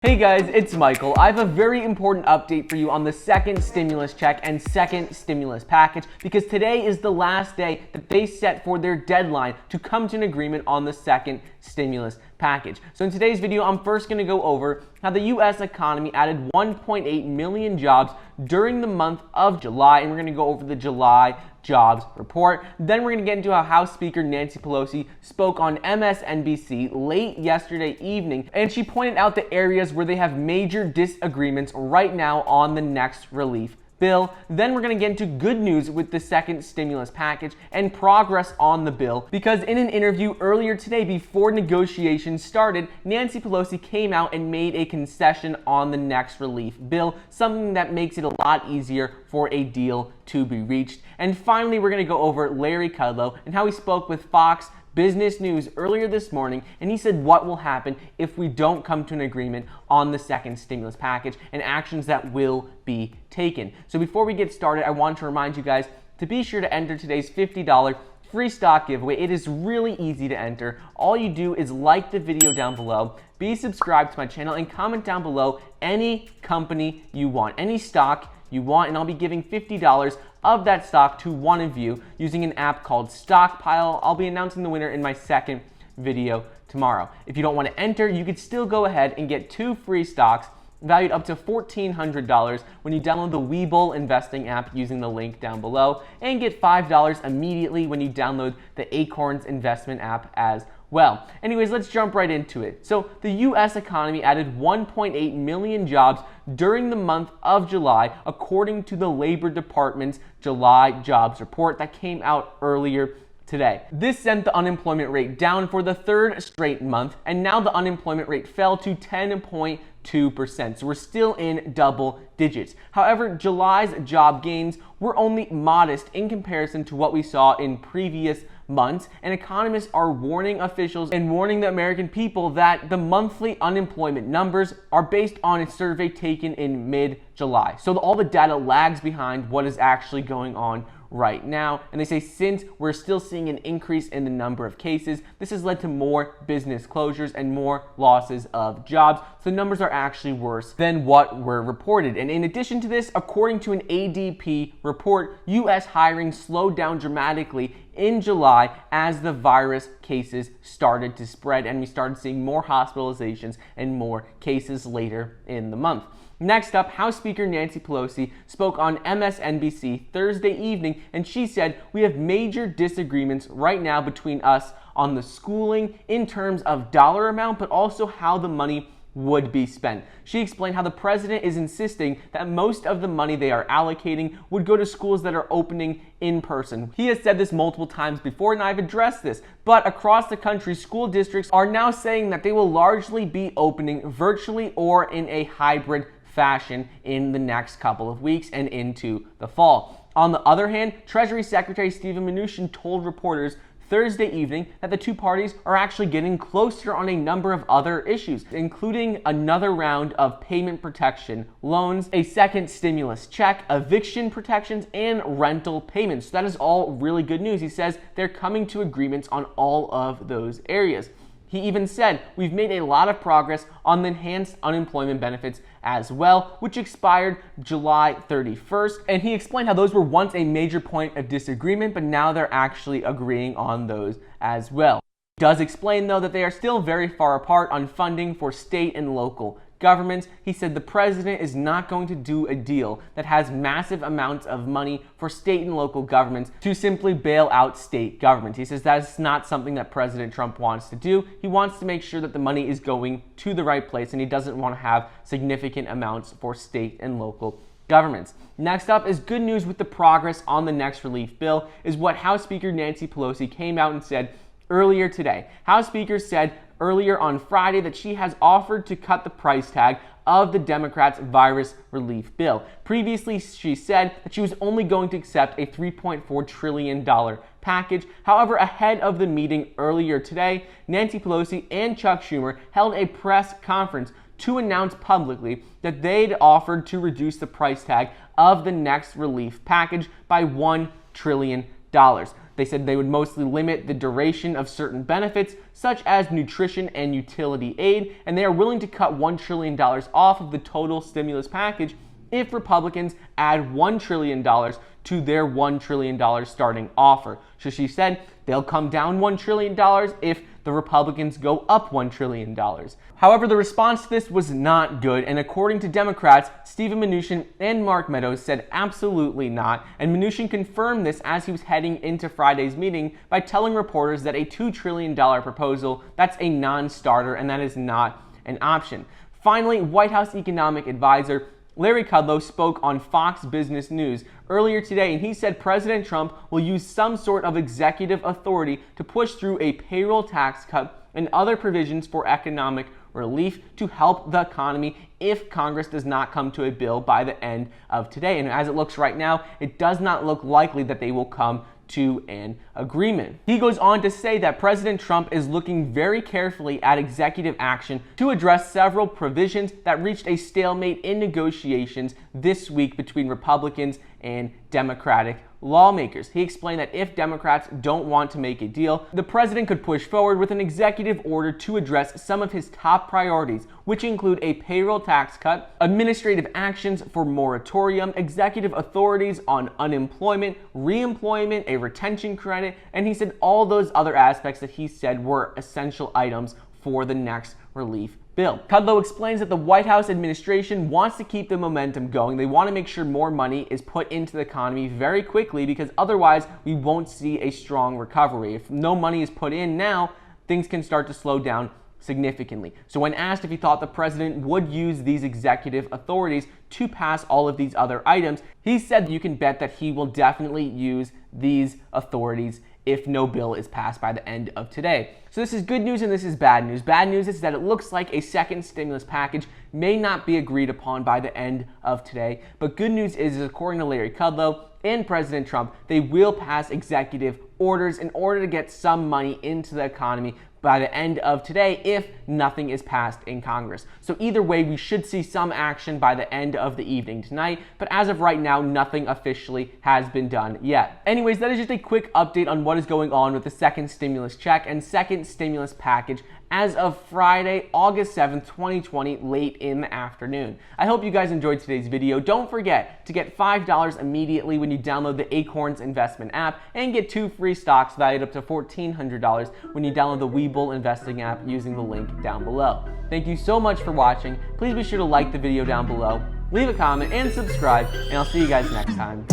Hey guys, it's Michael. I have a very important update for you on the second stimulus check and second stimulus package because today is the last day that they set for their deadline to come to an agreement on the second stimulus package. So in today's video, I'm first going to go over how the U.S. economy added 1.8 million jobs during the month of July, and we're going to go over the July jobs report. Then we're going to get into how House Speaker Nancy Pelosi spoke on MSNBC late yesterday evening, and she pointed out the areas where they have major disagreements right now on the next relief bill. Then we're going to get into good news with the second stimulus package and progress on the bill, because in an interview earlier today before negotiations started, Nancy Pelosi came out and made a concession on the next relief bill, something that makes it a lot easier for a deal to be reached. And finally, we're going to go over Larry Kudlow and how he spoke with Fox Business News earlier this morning, and he said what will happen if we don't come to an agreement on the second stimulus package and actions that will be taken. So before we get started, I want to remind you guys to be sure to enter today's $50 free stock giveaway. It is really easy to enter. All you do is like the video down below, be subscribed to my channel, and comment down below any company you want, any stock you want, and I'll be giving $50 of that stock to one of you using an app called Stockpile. I'll be announcing the winner in my second video tomorrow. If you don't want to enter, you could still go ahead and get 2 free stocks valued up to $1,400 when you download the Webull investing app using the link down below, and get $5 immediately when you download the Acorns investment app as well. Anyways, let's jump right into it. So the U.S. economy added 1.8 million jobs during the month of July, according to the Labor Department's July jobs report that came out earlier today. This sent the unemployment rate down for the third straight month, and now the unemployment rate fell to 10.2%. So we're still in double digits. However, July's job gains were only modest in comparison to what we saw in previous months, and economists are warning officials and warning the American people that the monthly unemployment numbers are based on a survey taken in mid-July. So all the data lags behind what is actually going on right now, and they say since we're still seeing an increase in the number of cases, this has led to more business closures and more losses of jobs. So the numbers are actually worse than what were reported. And in addition to this, according to an ADP report, U.S. hiring slowed down dramatically in July as the virus cases started to spread, and we started seeing more hospitalizations and more cases later in the month. Next up, House Speaker Nancy Pelosi spoke on MSNBC Thursday evening, and she said, "We have major disagreements right now between us on the schooling in terms of dollar amount, but also how the money would be spent." She explained how the president is insisting that most of the money they are allocating would go to schools that are opening in person. He has said this multiple times before, and I've addressed this, but across the country, school districts are now saying that they will largely be opening virtually or in a hybrid fashion in the next couple of weeks and into the fall. On the other hand, Treasury Secretary Steven Mnuchin told reporters Thursday evening that the two parties are actually getting closer on a number of other issues, including another round of payment protection loans, a second stimulus check, eviction protections, and rental payments. So that is all really good news. He says they're coming to agreements on all of those areas. He even said, "We've made a lot of progress on the enhanced unemployment benefits as well, which expired July 31st. And he explained how those were once a major point of disagreement, but now they're actually agreeing on those as well. He does explain, though, that they are still very far apart on funding for state and local governments. He said the president is not going to do a deal that has massive amounts of money for state and local governments to simply bail out state governments. He says that's not something that President Trump wants to do. He wants to make sure that the money is going to the right place, and he doesn't want to have significant amounts for state and local governments." Next up is good news with the progress on the next relief bill, is what House Speaker Nancy Pelosi came out and said earlier today. House Speaker said earlier on Friday that she has offered to cut the price tag of the Democrats' virus relief bill. Previously, she said that she was only going to accept a $3.4 trillion package. However, ahead of the meeting earlier today, Nancy Pelosi and Chuck Schumer held a press conference to announce publicly that they'd offered to reduce the price tag of the next relief package by $1 trillion. They said they would mostly limit the duration of certain benefits, such as nutrition and utility aid, and they are willing to cut $1 trillion off of the total stimulus package if Republicans add $1 trillion to their $1 trillion starting offer. So she said they'll come down $1 trillion if the Republicans go up $1 trillion. However, the response to this was not good, and according to Democrats, Steven Mnuchin and Mark Meadows said absolutely not, and Mnuchin confirmed this as he was heading into Friday's meeting by telling reporters that a $2 trillion proposal, that's a non-starter, and that is not an option. Finally, White House economic advisor Larry Kudlow spoke on Fox Business News earlier today, and he said President Trump will use some sort of executive authority to push through a payroll tax cut and other provisions for economic relief to help the economy if Congress does not come to a bill by the end of today. And as it looks right now, it does not look likely that they will come to an agreement. He goes on to say that President Trump is looking very carefully at executive action to address several provisions that reached a stalemate in negotiations this week between Republicans and Democratic lawmakers. He explained that if Democrats don't want to make a deal, the president could push forward with an executive order to address some of his top priorities, which include a payroll tax cut, administrative actions for moratorium, executive authorities on unemployment, reemployment, a retention credit, and he said all those other aspects that he said were essential items for the next relief bill. Kudlow explains that the White House administration wants to keep the momentum going. They want to make sure more money is put into the economy very quickly, because otherwise we won't see a strong recovery. If no money is put in now, things can start to slow down significantly. So when asked if he thought the president would use these executive authorities to pass all of these other items, he said you can bet that he will definitely use these authorities if no bill is passed by the end of today. So this is good news and this is bad news. Bad news is that it looks like a second stimulus package may not be agreed upon by the end of today. But good news is according to Larry Kudlow and President Trump, they will pass executive orders in order to get some money into the economy by the end of today if nothing is passed in Congress. So either way, we should see some action by the end of the evening tonight, but as of right now, nothing officially has been done yet. Anyways, that is just a quick update on what is going on with the second stimulus check and second stimulus package as of Friday, August 7th, 2020, late in the afternoon. I hope you guys enjoyed today's video. Don't forget to get $5 immediately when you download the Acorns investment app, and get 2 free stocks valued up to $1,400 when you download the Webull investing app using the link down below. Thank you so much for watching. Please be sure to like the video down below, leave a comment, and subscribe, and I'll see you guys next time.